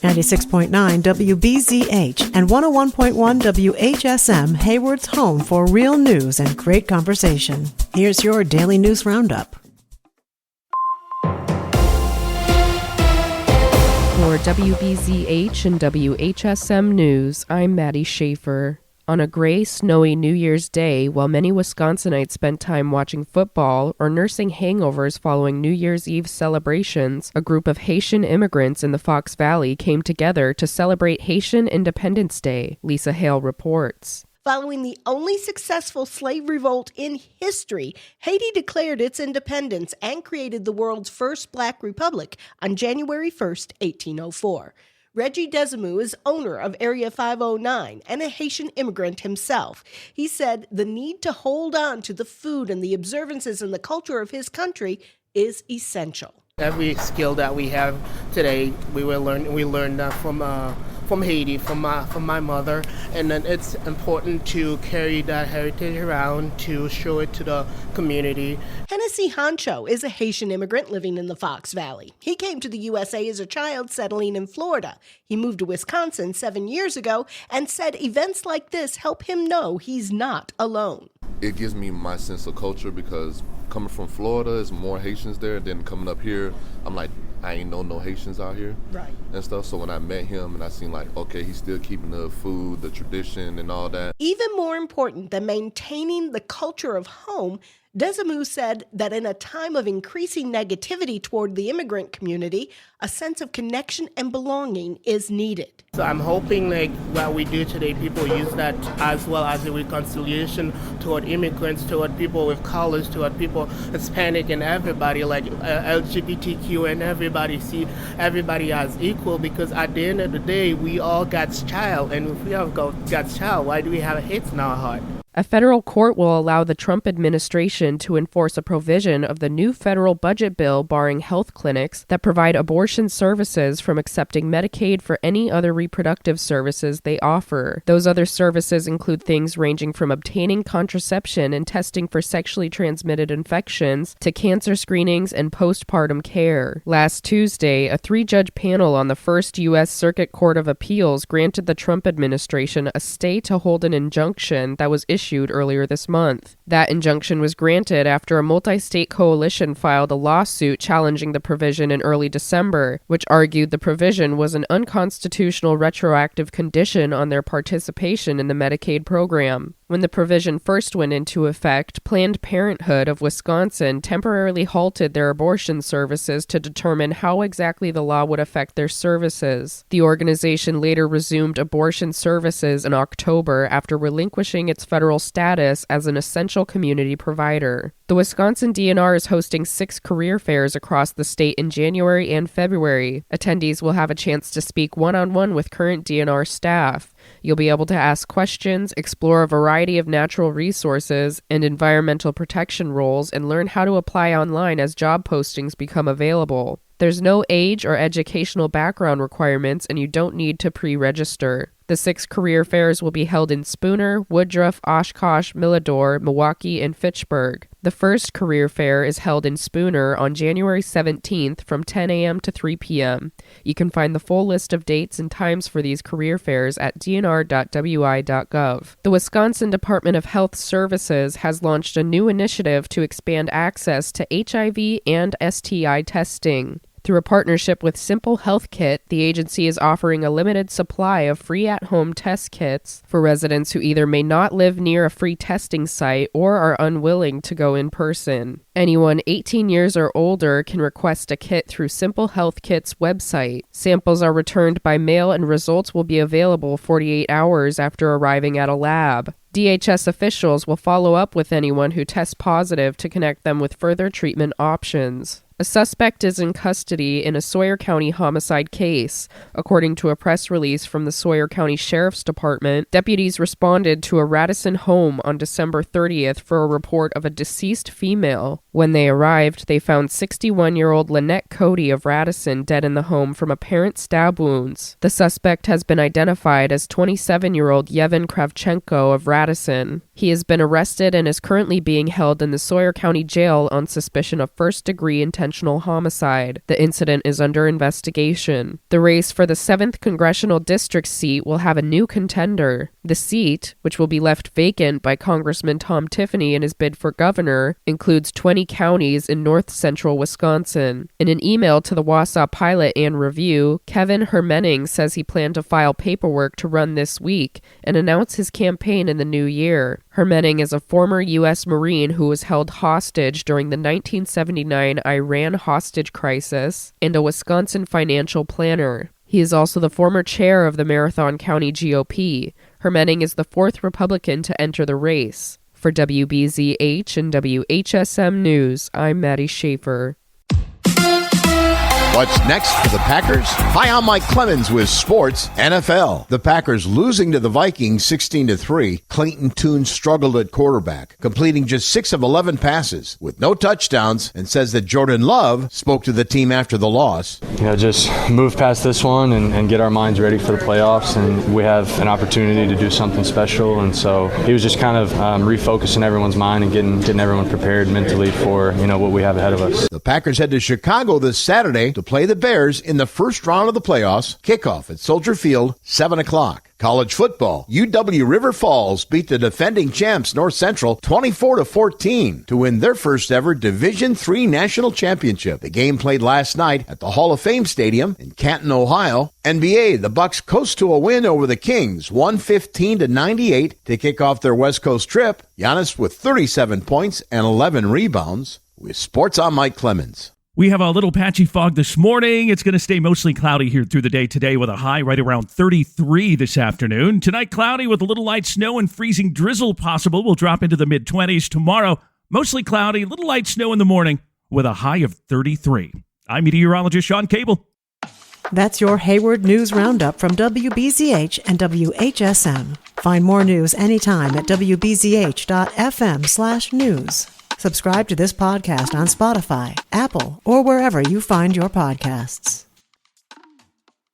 96.9 WBZH and 101.1 WHSM, Hayward's home for real news and great conversation. Here's your daily news roundup. For WBZH and WHSM News, I'm Maddie Schaefer. On a gray, snowy New Year's Day, while many Wisconsinites spent time watching football or nursing hangovers following New Year's Eve celebrations, a group of Haitian immigrants in the Fox Valley came together to celebrate Haitian Independence Day, Lisa Hale reports. Following the only successful slave revolt in history, Haiti declared its independence and created the world's first black republic on January 1st, 1804. Reggie Desamou is owner of Area 509 and a Haitian immigrant himself. He said the need to hold on to the food and the observances and the culture of his country is essential. Every skill that we have today, we learned that from Haiti, from my mother, and then it's important to carry that heritage around to show it to the community. Hennessy Honcho is a Haitian immigrant living in the Fox Valley. He came to the USA as a child settling in Florida. He moved to Wisconsin 7 years ago and said events like this help him know he's not alone. It gives me my sense of culture because coming from Florida, there's more Haitians there. Then coming up here, I'm like, I ain't know no Haitians out here, right, and stuff. So when I met him and I seen like, okay, he's still keeping the food, the tradition and all that. Even more important than maintaining the culture of home, Desamou said that in a time of increasing negativity toward the immigrant community, a sense of connection and belonging is needed. So I'm hoping like what we do today, people use that as well as a reconciliation toward immigrants, toward people with colors, toward people Hispanic and everybody, like LGBTQ, and everybody see everybody as equal, because at the end of the day, we all God's child, and if we have God's child, why do we have hate in our heart? A federal court will allow the Trump administration to enforce a provision of the new federal budget bill barring health clinics that provide abortion services from accepting Medicaid for any other reproductive services they offer. Those other services include things ranging from obtaining contraception and testing for sexually transmitted infections to cancer screenings and postpartum care. Last Tuesday, a 3-judge panel on the First U.S. Circuit Court of Appeals granted the Trump administration a stay to hold an injunction that was issued earlier this month. That injunction was granted after a multi-state coalition filed a lawsuit challenging the provision in early December, which argued the provision was an unconstitutional retroactive condition on their participation in the Medicaid program. When the provision first went into effect, Planned Parenthood of Wisconsin temporarily halted their abortion services to determine how exactly the law would affect their services. The organization later resumed abortion services in October after relinquishing its federal status as an essential community provider. The Wisconsin DNR is hosting 6 career fairs across the state in January and February. Attendees will have a chance to speak one-on-one with current DNR staff. You'll be able to ask questions, explore a variety of natural resources and environmental protection roles, and learn how to apply online as job postings become available. There's no age or educational background requirements, and you don't need to pre-register. The 6 career fairs will be held in Spooner, Woodruff, Oshkosh, Milledore, Milwaukee, and Fitchburg. The first career fair is held in Spooner on January 17th from 10 a.m. to 3 p.m. You can find the full list of dates and times for these career fairs at dnr.wi.gov. The Wisconsin Department of Health Services has launched a new initiative to expand access to HIV and STI testing. Through a partnership with Simple Health Kit, the agency is offering a limited supply of free at-home test kits for residents who either may not live near a free testing site or are unwilling to go in person. Anyone 18 years or older can request a kit through Simple Health Kit's website. Samples are returned by mail and results will be available 48 hours after arriving at a lab. DHS officials will follow up with anyone who tests positive to connect them with further treatment options. A suspect is in custody in a Sawyer County homicide case. According to a press release from the Sawyer County Sheriff's Department, deputies responded to a Radisson home on December 30th for a report of a deceased female. When they arrived, they found 61-year-old Lynette Cody of Radisson dead in the home from apparent stab wounds. The suspect has been identified as 27-year-old Yevhen Kravchenko of Radisson. He has been arrested and is currently being held in the Sawyer County Jail on suspicion of first-degree intentional intentional homicide. The incident is under investigation. The race for the 7th Congressional District seat will have a new contender. The seat, which will be left vacant by Congressman Tom Tiffany in his bid for governor, includes 20 counties in north-central Wisconsin. In an email to the Wausau Pilot and Review, Kevin Hermenning says he planned to file paperwork to run this week and announce his campaign in the new year. Hermenning is a former U.S. Marine who was held hostage during the 1979 Iran hostage crisis and a Wisconsin financial planner. He is also the former chair of the Marathon County GOP. Hermenning is the 4th Republican to enter the race. For WBZH and WHSM News, I'm Maddie Schaefer. What's next for the Packers? Hi, I'm Mike Clemens with Sports NFL. The Packers losing to the Vikings 16-3. Clayton Tune struggled at quarterback, completing just 6 of 11 passes with no touchdowns, and says that Jordan Love spoke to the team after the loss. Just move past this one and get our minds ready for the playoffs, and we have an opportunity to do something special. And so he was just kind of refocusing everyone's mind and getting everyone prepared mentally for what we have ahead of us. The Packers head to Chicago this Saturday to play the Bears in the first round of the playoffs. Kickoff at Soldier Field, 7 o'clock. College football. UW River Falls beat the defending champs North Central 24-14 to win their first ever Division III national championship. The game played last night at the Hall of Fame Stadium in Canton, Ohio. NBA, the Bucks coast to a win over the Kings, 115-98 to kick off their West Coast trip. Giannis with 37 points and 11 rebounds. With Sports, I'm Mike Clemens. We have a little patchy fog this morning. It's going to stay mostly cloudy here through the day today with a high right around 33 this afternoon. Tonight, cloudy with a little light snow and freezing drizzle possible. We'll drop into the mid-20s. Tomorrow, mostly cloudy, little light snow in the morning with a high of 33. I'm meteorologist Sean Cable. That's your Hayward News Roundup from WBZH and WHSM. Find more news anytime at wbzh.fm/news. Subscribe to this podcast on Spotify, Apple, or wherever you find your podcasts.